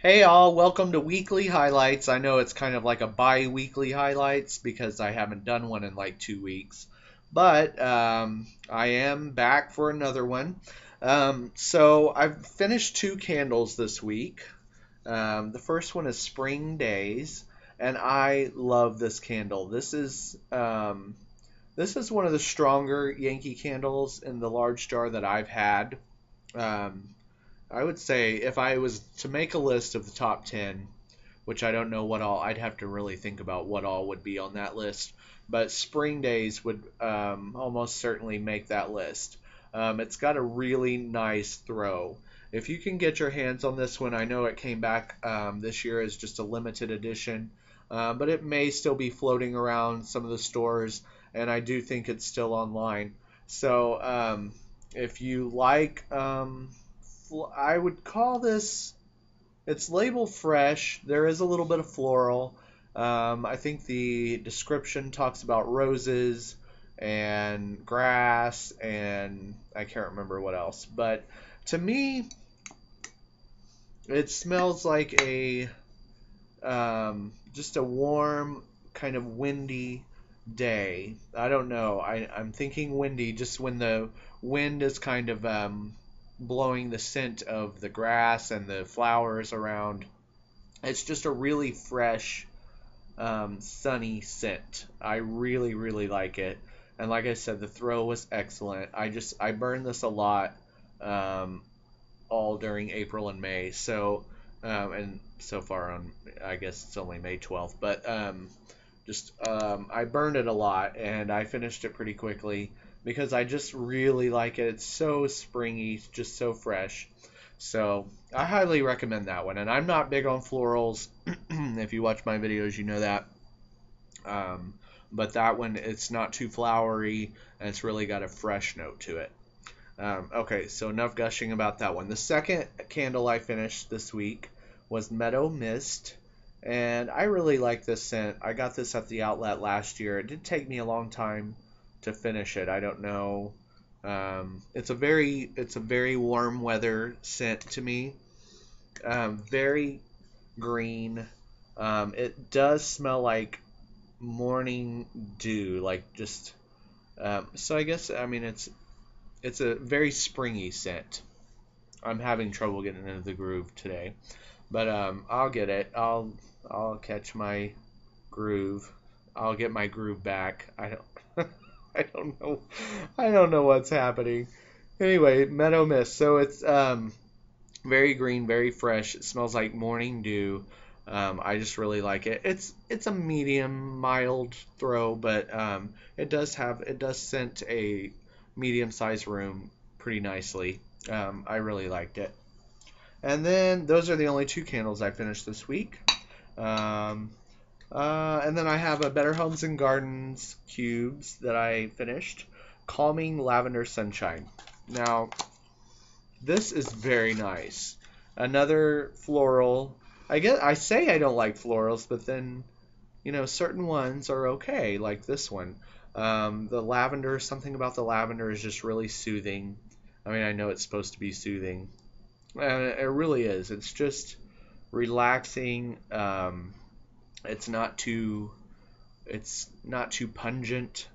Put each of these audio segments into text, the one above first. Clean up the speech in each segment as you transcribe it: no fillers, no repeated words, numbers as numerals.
Hey all, welcome to Weekly Highlights. I know it's kind of like a bi-weekly highlights because I haven't done one in like 2 weeks, but I am back for another one. So I've finished two candles this week. The first one is Spring Days, and I love this candle. This is one of the stronger Yankee candles in the large jar that I've had. Um, I would say if I was to make a list of the top 10, which I don't know what all, I'd have to really think about what all would be on that list. But Spring Days would almost certainly make that list. It's got a really nice throw. If you can get your hands on this one, I know it came back this year as just a limited edition, but it may still be floating around some of the stores, and I do think it's still online. So if you like I would call this, it's labeled fresh. There is a little bit of floral. I think the description talks about roses and grass, and I can't remember what else. But to me, it smells like just a warm, kind of windy day. I don't know. I'm thinking windy just when the wind is kind of blowing the scent of the grass and the flowers around. It's just a really fresh, sunny scent. I really, really like it. And like I said, the throw was excellent. I burned this a lot, um, all during April and May. And so far on, I guess it's only May 12th, but I burned it a lot and I finished it pretty quickly because I just really like it. It's so springy, just so fresh. So I highly recommend that one. And I'm not big on florals. If you watch my videos, you know that. Um, but that one, it's not too flowery and it's really got a fresh note to it. Okay, so enough gushing about that one. The second candle I finished this week was Meadow Mist, and I really like this scent. I got this at the outlet last year. It did take me a long time to finish it. I don't know. It's a very warm weather scent to me. Very green. It does smell like morning dew, like just. So I guess I mean it's a very springy scent. I'm having trouble getting into the groove today, but I'll get it. I'll catch my groove. I'll get my groove back. I don't I don't know. I don't know what's happening. Anyway, Meadow Mist. So it's very green, very fresh. It smells like morning dew. I just really like it. It's a medium mild throw, but it does scent a medium sized room pretty nicely. I really liked it. And then those are the only two candles I finished this week. Um, and then I have a Better Homes and Gardens cubes that I finished. Calming Lavender Sunshine. Now, this is very nice. Another floral. I guess I say I don't like florals, but then certain ones are okay, like this one. The lavender, something about the lavender is just really soothing. I mean, I know it's supposed to be soothing, and it really is. It's just relaxing. It's not too, it's not too pungent.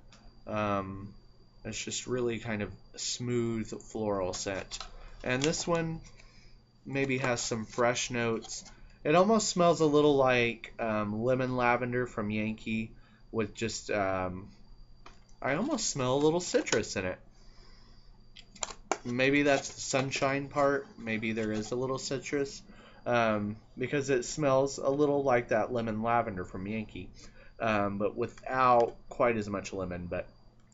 Um, it's just really kind of smooth floral scent. And this one maybe has some fresh notes. It almost smells a little like lemon lavender from Yankee, with just I almost smell a little citrus in it. Maybe that's the sunshine part. Maybe there is a little citrus, because it smells a little like that lemon lavender from Yankee, but without quite as much lemon. But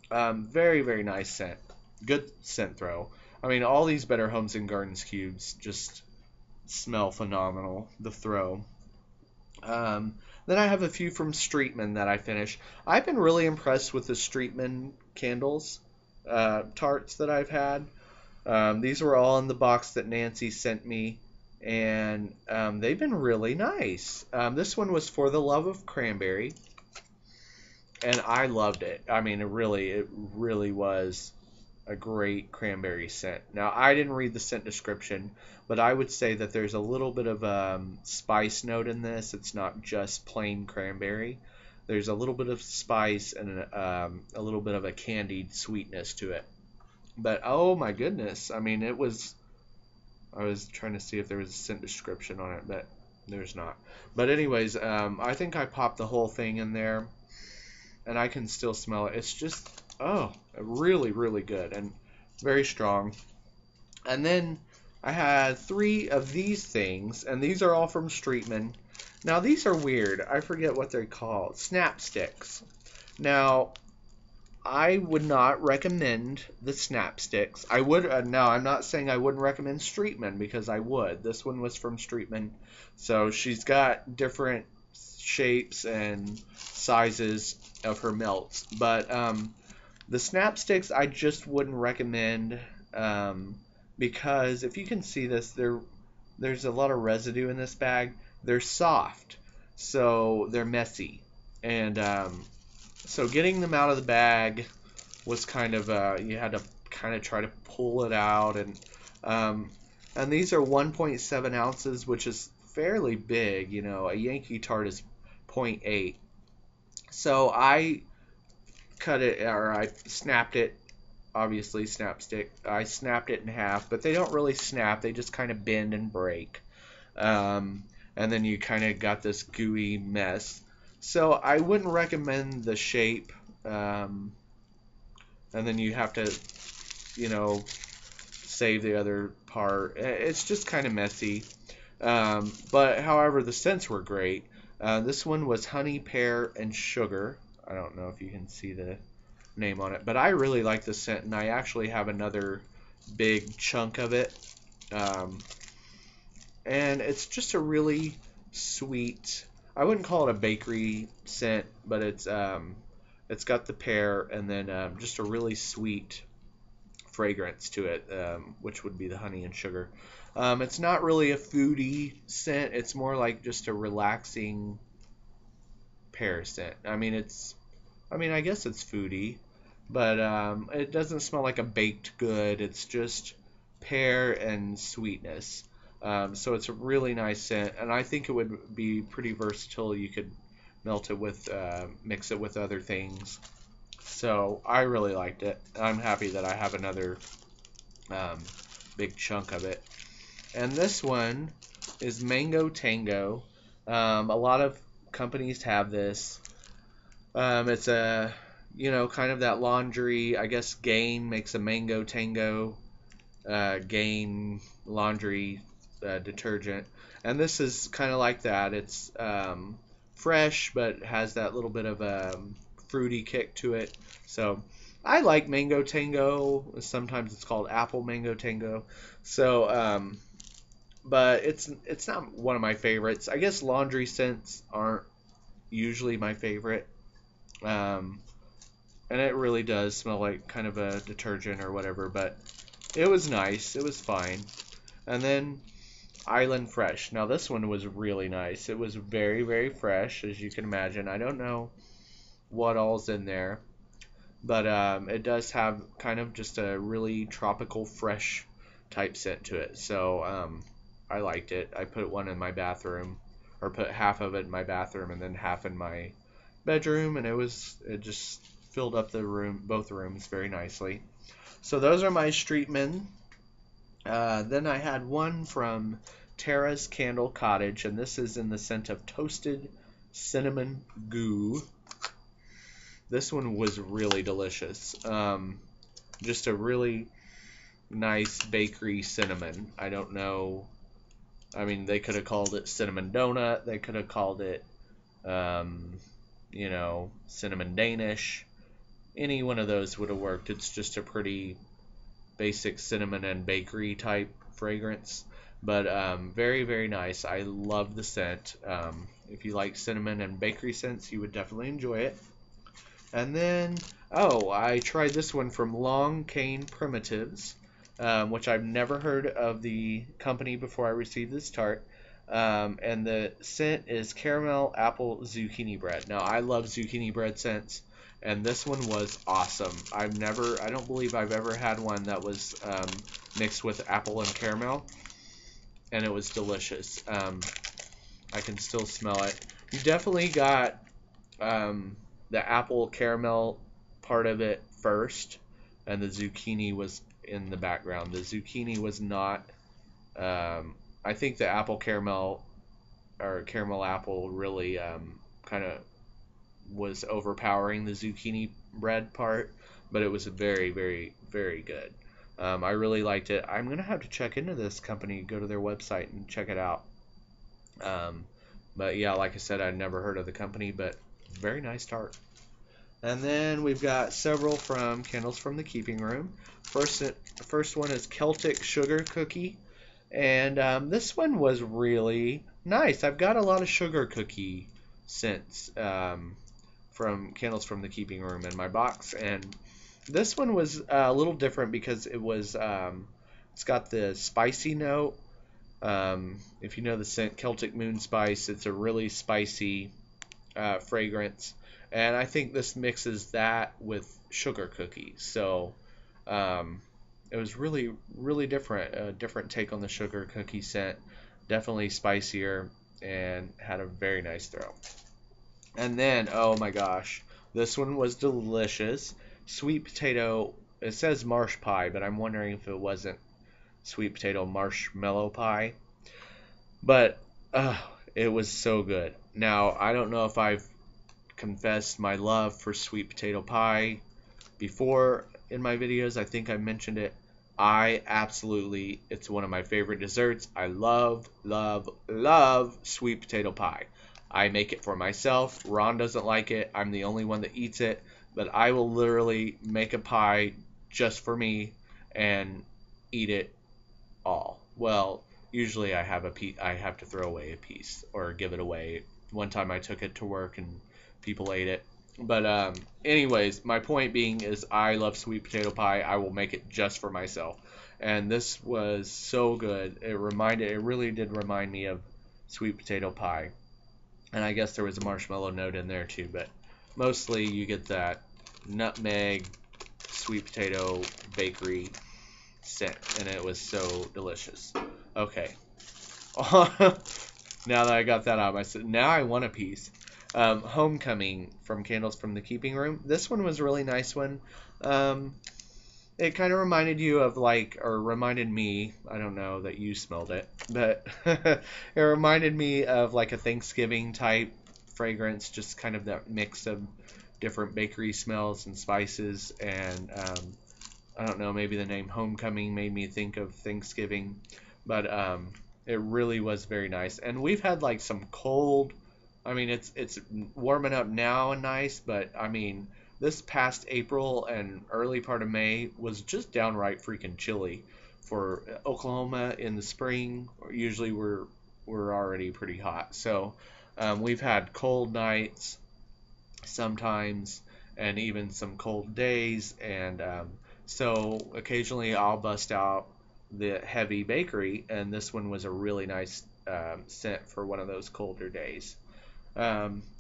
very, very nice scent. Good scent throw. I mean, all these Better Homes and Gardens cubes just smell phenomenal. The throw. Then I have a few from Streetman that I finished. I've been really impressed with the Streetman candles, tarts that I've had. These were all in the box that Nancy sent me, and they've been really nice. This one was For the Love of Cranberry, and I loved it. I mean, it really was. a great cranberry scent. Now, I didn't read the scent description, but I would say that there's a little bit of spice note in this. It's not just plain cranberry. There's a little bit of spice and a little bit of a candied sweetness to it. But oh my goodness, I mean, it was. I was trying to see if there was a scent description on it, but there's not. But anyways, I think I popped the whole thing in there, and I can still smell it. It's just, oh, really, really good and very strong. And then I had 3 of these things, and these are all from Streetman. Now, these are weird. I forget what they're called. Snapsticks. Now, I would not recommend the snapsticks. I would, no, I'm not saying I wouldn't recommend Streetman, because I would. This one was from Streetman. So she's got different shapes and sizes of her melts. But the snapsticks I just wouldn't recommend, because if you can see this, there's a lot of residue in this bag. They're soft, so they're messy. And so getting them out of the bag was kind of, you had to kind of try to pull it out. And these are 1.7 ounces, which is fairly big. You know, a Yankee tart is 0.8. So I cut it, or I snapped it, obviously snapstick. I snapped it in half, but they don't really snap. They just kind of bend and break. And then you kind of got this gooey mess. So I wouldn't recommend the shape. And then you have to, you know, save the other part. It's just kind of messy. But however, the scents were great. This one was honey, pear, and sugar. I don't know if you can see the name on it, but I really like the scent, and I actually have another big chunk of it. And it's just a really sweet, I wouldn't call it a bakery scent, but it's got the pear and then just a really sweet fragrance to it, which would be the honey and sugar. It's not really a foodie scent. It's more like just a relaxing pear scent. I mean, I guess it's foodie, but it doesn't smell like a baked good. It's just pear and sweetness. So it's a really nice scent, and I think it would be pretty versatile. You could melt it with, mix it with other things. So I really liked it. I'm happy that I have another big chunk of it. And this one is Mango Tango. A lot of companies have this. It's a, you know, kind of that laundry. I guess Gain makes a Mango Tango Gain laundry detergent, and this is kind of like that. It's fresh, but has that little bit of a fruity kick to it. So I like Mango Tango. Sometimes it's called Apple Mango Tango. So, but it's not one of my favorites. I guess laundry scents aren't usually my favorite. And it really does smell like kind of a detergent or whatever, but it was nice. It was fine. And then Island Fresh. Now this one was really nice. It was very, very fresh, as you can imagine. I don't know what all's in there, but it does have kind of just a really tropical, fresh type scent to it. So I liked it. I put one in my bathroom, or put half of it in my bathroom and then half in my bedroom, and it just filled up the room, both rooms, very nicely. So those are my Streetmen. Then I had one from Tara's Candle Cottage, and this is in the scent of toasted cinnamon goo. This one was really delicious. Just a really nice bakery cinnamon. I don't know. I mean, they could have called it cinnamon donut. They could have called it, you know, cinnamon Danish. Any one of those would have worked. It's just a pretty basic cinnamon and bakery type fragrance, but very, very nice. I love the scent. If you like cinnamon and bakery scents, you would definitely enjoy it. And then, oh, I tried this one from Long Cane Primitives, which I've never heard of the company before I received this tart. And the scent is caramel apple zucchini bread. Now, I love zucchini bread scents, and this one was awesome. I don't believe I've ever had one that was mixed with apple and caramel, and it was delicious. I can still smell it. You definitely got the apple caramel part of it first, and the zucchini was in the background. The zucchini was not. I think the apple caramel or caramel apple really kind of was overpowering the zucchini bread part, but it was very, very, very good. I really liked it. I'm gonna have to check into this company, go to their website and check it out. Um, but yeah, like I said, I'd never heard of the company, but very nice tart. And then we've got several from Candles from the Keeping Room. First one is Celtic Sugar Cookie, and this one was really nice. I've got a lot of sugar cookie scents from Candles from the Keeping Room in my box, and this one was a little different because it's got the spicy note. If you know the scent Celtic Moon Spice, it's a really spicy fragrance, and I think this mixes that with sugar cookies. So it was really, really different, a different take on the sugar cookie scent. Definitely spicier and had a very nice throw. And then, oh my gosh, this one was delicious. Sweet potato, it says marsh pie, but I'm wondering if it wasn't sweet potato marshmallow pie. But it was so good. Now, I don't know if I've confessed my love for sweet potato pie before in my videos. I think I mentioned it. It's one of my favorite desserts. I love, love, love sweet potato pie. I make it for myself. Ron doesn't like it. I'm the only one that eats it. But I will literally make a pie just for me and eat it all. Well, usually I have to throw away a piece or give it away. One time I took it to work and people ate it. But anyways, my point being is I love sweet potato pie. I will make it just for myself. And this was so good. It really did remind me of sweet potato pie. And I guess there was a marshmallow note in there too, but mostly you get that nutmeg, sweet potato bakery scent, and it was so delicious. Okay. Now that I got that out of my system, now I want a piece. Homecoming from Candles from the Keeping Room. This one was a really nice one. It kind of reminded you of reminded me, I don't know that you smelled it, but it reminded me of like a Thanksgiving type fragrance, just kind of that mix of different bakery smells and spices. And I don't know, maybe the name Homecoming made me think of Thanksgiving, but it really was very nice. And we've had like some cold, I mean, it's warming up now and nice, but I mean, this past April and early part of May was just downright freaking chilly. For Oklahoma in the spring, usually we're already pretty hot. So we've had cold nights sometimes, and even some cold days, and so occasionally I'll bust out the heavy bakery, and this one was a really nice scent for one of those colder days.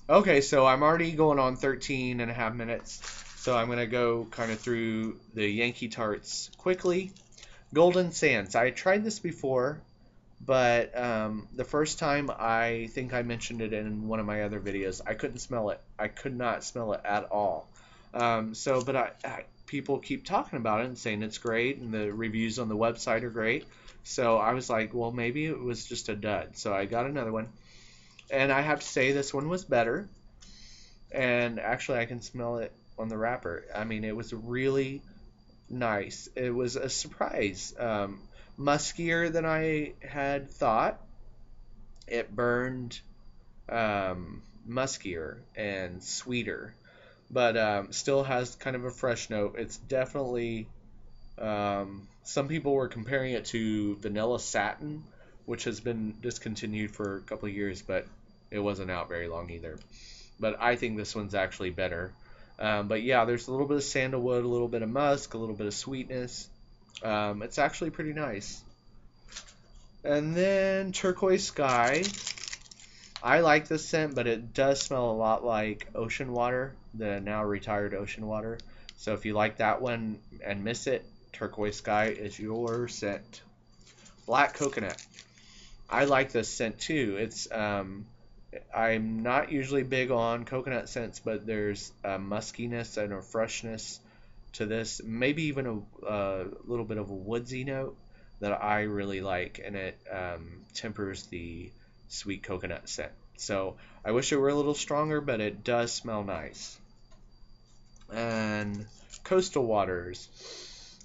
Okay, so I'm already going on 13 and a half minutes, so I'm going to go kind of through the Yankee tarts quickly. Golden Sands. I tried this before, but the first time I think I mentioned it in one of my other videos, I couldn't smell it. I could not smell it at all. But people keep talking about it and saying it's great, and the reviews on the website are great. So I was like, well, maybe it was just a dud. So I got another one. And I have to say this one was better. And actually, I can smell it on the wrapper. I mean, it was really nice. It was a surprise. Muskier than I had thought. It burned muskier and sweeter, but still has kind of a fresh note. It's definitely, some people were comparing it to Vanilla Satin, which has been discontinued for a couple of years, but it wasn't out very long either. But I think this one's actually better. But yeah, there's a little bit of sandalwood, a little bit of musk, a little bit of sweetness. It's actually pretty nice. And then Turquoise Sky. I like this scent, but it does smell a lot like ocean water, the now retired ocean water. So if you like that one and miss it, turquoise sky is your scent. Black coconut. I like this scent too. I'm not usually big on coconut scents, but there's a muskiness and a freshness to this, maybe even a little bit of a woodsy note that I really like, and it tempers the sweet coconut scent. So I wish it were a little stronger, but it does smell nice. And coastal waters.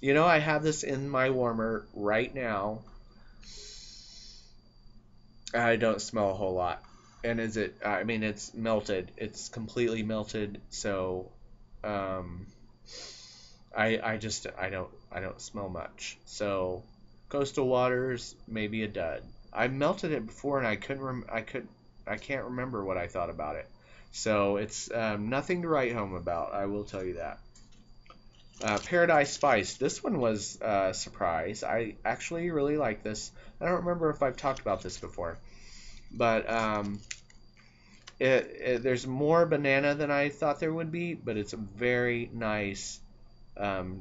You know, I have this in my warmer right now. I don't smell a whole lot. And is it? I mean, it's melted. It's completely melted. So, um, I don't smell much. So, coastal waters maybe a dud. I melted it before and I can't remember what I thought about it. So it's nothing to write home about. I will tell you that. Paradise Spice. This one was a surprise. I actually really like this. I don't remember if I've talked about this before, but there's more banana than I thought there would be, but it's a very nice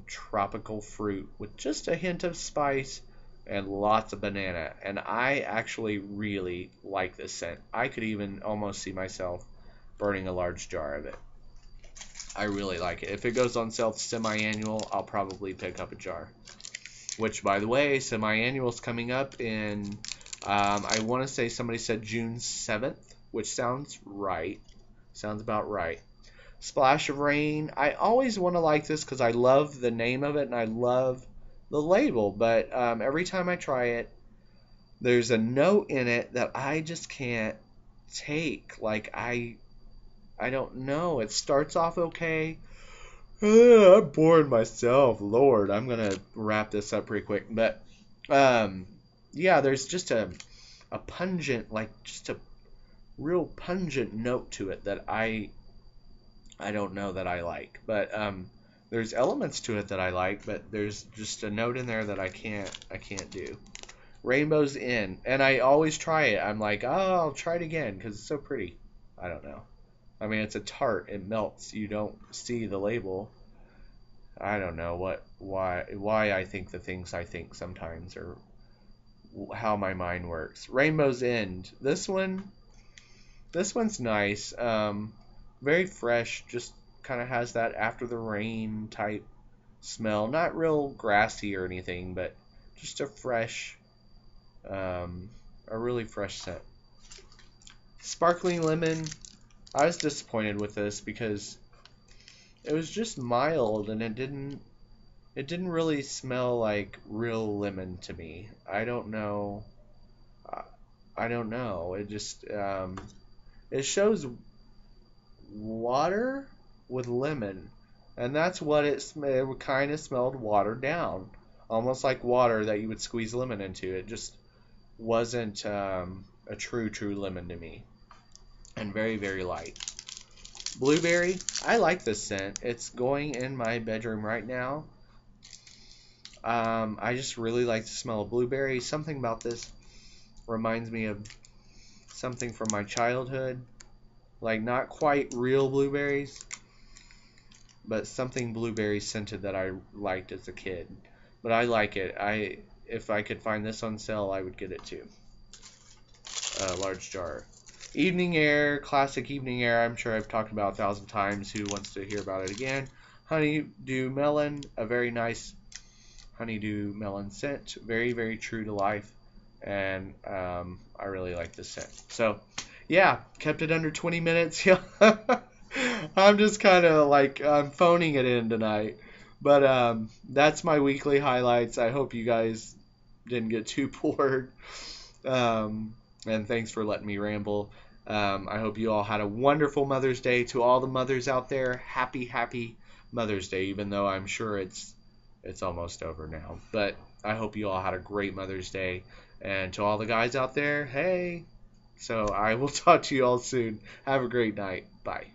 tropical fruit with just a hint of spice and lots of banana. And I actually really like this scent. I could even almost see myself burning a large jar of it. I really like it. If it goes on sale semi-annual, I'll probably pick up a jar. Which, by the way, semi-annual's coming up in, I want to say somebody said June 7th, which sounds right. Sounds about right. Splash of Rain. I always want to like this because I love the name of it and I love the label, but every time I try it, there's a note in it that I just can't take. Like, I don't know. It starts off okay. I'm bored myself. Lord, I'm going to wrap this up pretty quick. But, yeah, there's just a pungent, like, just a real pungent note to it that I don't know that I like. But there's elements to it that I like, but there's just a note in there that I can't do. Rainbow's In, and I always try it. I'm like, oh, I'll try it again because it's so pretty. I don't know. I mean, it's a tart. It melts. You don't see the label. I don't know why I think the things I think sometimes, or how my mind works. Rainbow's End. This one's nice. Very fresh. Just kind of has that after the rain type smell. Not real grassy or anything, but just a really fresh scent. Sparkling Lemon. I was disappointed with this because it was just mild and it didn't really smell like real lemon to me. I don't know. I don't know. It just it shows water with lemon, and that's what it kind of smelled watered down, almost like water that you would squeeze lemon into. It just wasn't a true lemon to me, and very very light. Blueberry. I like this scent. It's going in my bedroom right now. I just really like the smell of blueberry. Something about this reminds me of something from my childhood. Like, not quite real blueberries, but something blueberry scented that I liked as a kid. But I like it. If I could find this on sale, I would get it too. A large jar. Evening Air, classic Evening Air. I'm sure I've talked about 1,000 times. Who wants to hear about it again? Honeydew Melon, a very nice honeydew melon scent. Very, very true to life. And I really like this scent. So, yeah, kept it under 20 minutes. I'm just kind of like, I'm phoning it in tonight. But that's my weekly highlights. I hope you guys didn't get too bored. And thanks for letting me ramble. I hope you all had a wonderful Mother's Day. To all the mothers out there, happy Mother's Day, even though I'm sure it's almost over now. But I hope you all had a great Mother's Day. And to all the guys out there, hey. So I will talk to you all soon. Have a great night. Bye.